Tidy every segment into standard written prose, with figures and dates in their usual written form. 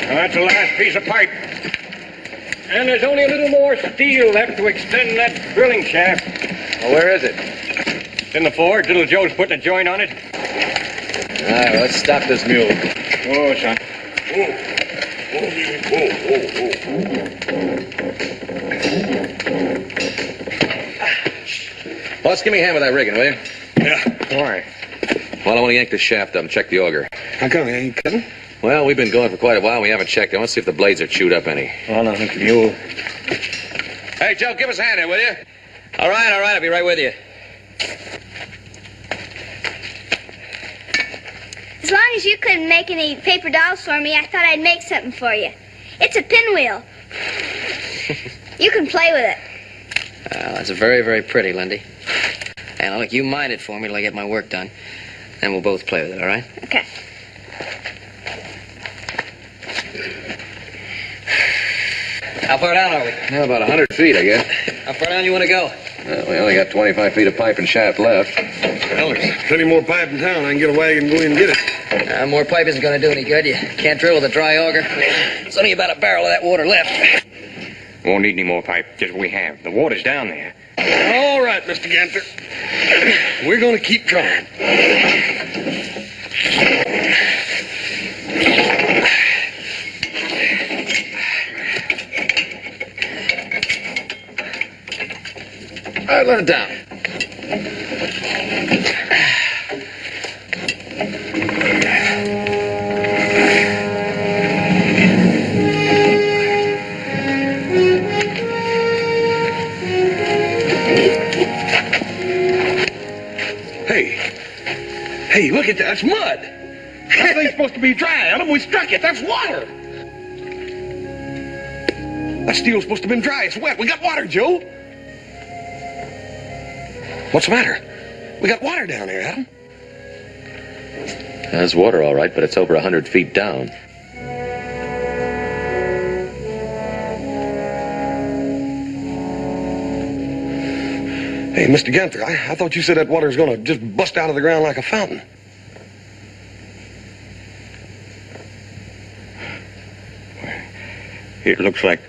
That's the last piece of pipe. And there's only a little more steel left to extend that drilling shaft. Well, where is it? It's in the forge. Little Joe's putting a joint on it. All right, well, let's stop this mule. Oh, son. Boss, give me a hand with that rigging, will you? Yeah. Why? Well, I want to yank the shaft up and check the auger. How come you ain't cutting? Well, we've been going for quite a while. We haven't checked. I want to see if the blades are chewed up any. Oh, no, the mule. Hey, Joe, give us a hand here, will you? All right. I'll be right with you. As long as you couldn't make any paper dolls for me, I thought I'd make something for you. It's a pinwheel. You can play with it. That's very, very pretty, Lindy. And look, you mind it for me till I get my work done. Then we'll both play with it, all right? Okay. How far down are we? Well, about 100 feet, I guess. How far down you want to go? We only got 25 feet of pipe and shaft left. Well, there's plenty more pipe in town. I can get a wagon and go in and get it. More pipe isn't going to do any good. You can't drill with a dry auger. There's only about a barrel of that water left. Won't need any more pipe. Just what we have. The water's down there. All right, Mr. Ganther. We're going to keep trying. All right, let it down. Hey, look at that. That's mud. That thing's supposed to be dry, Adam. We struck it. That's water. That steel's supposed to have been dry. It's wet. We got water, Joe. What's the matter? We got water down there, Adam. There's water, all right, but it's over 100 feet down. Hey, Mr. Ganther, I thought you said that water was going to just bust out of the ground like a fountain. It looks like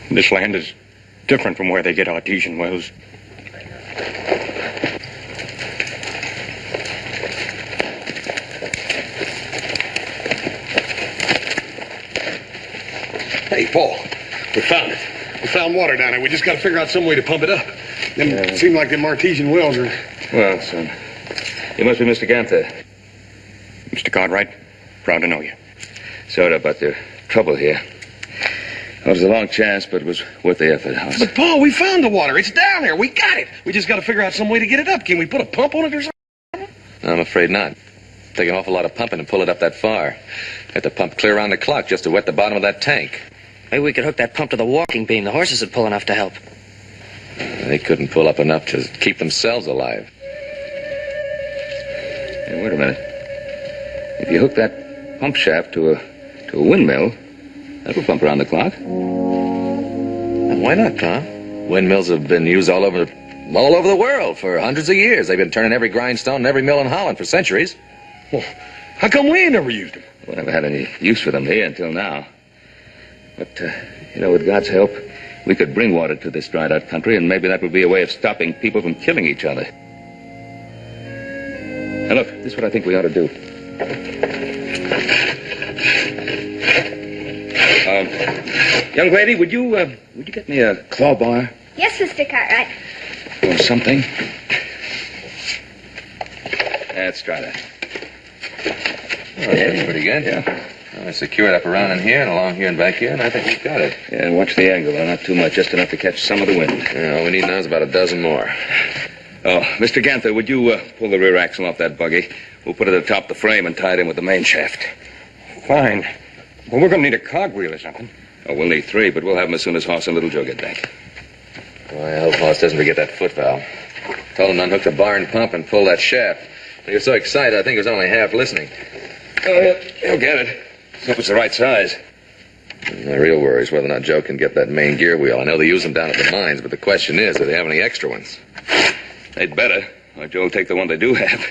this land is different from where they get artesian wells. Hey, Paul, we found it. We found water down there. We just got to figure out some way to pump it up. It seemed like them artesian wells are... Well, son, you must be Mr. Ganther. Mr. Cartwright, proud to know you. Sorry about the trouble here. It was a long chance, but it was worth the effort, House. But, Paul, we found the water. It's down there. We got it. We just got to figure out some way to get it up. Can we put a pump on it or something? I'm afraid not. Take an awful lot of pumping to pull it up that far. Have to pump clear around the clock just to wet the bottom of that tank. Maybe we could hook that pump to the walking beam. The horses would pull enough to help. They couldn't pull up enough to keep themselves alive. Hey, wait a minute. If you hook that pump shaft to a windmill, that'll pump around the clock. And why not, Tom? Windmills have been used all over the world for hundreds of years. They've been turning every grindstone in every mill in Holland for centuries. Well, how come we ain't never used them? We never had any use for them here until now. But, with God's help, we could bring water to this dried-out country, and maybe that would be a way of stopping people from killing each other. Now, look, this is what I think we ought to do. Young lady, would you get me a claw bar? Yes, Mr. Cartwright. Or something? Let's try that. Oh, that's pretty good. Yeah. I secure it up around in here and along here and back here, and I think we've got it. Yeah, watch the angle, though. Not too much, just enough to catch some of the wind. Yeah, all we need now is about a dozen more. Oh, Mr. Ganther, would you pull the rear axle off that buggy? We'll put it atop the frame and tie it in with the main shaft. Fine. Well, we're going to need a cogwheel or something. Oh, we'll need 3, but we'll have them as soon as Hoss and Little Joe get back. Well, I hope Hoss doesn't forget that foot valve. Told him to unhook the bar and pump and pull that shaft. He was so excited, I think he was only half listening. Oh, he'll get it. Hope it's the right size. The real worry is whether or not Joe can get that main gear wheel. I know they use them down at the mines, but the question is, do they have any extra ones? They'd better, or Joe will take the one they do have.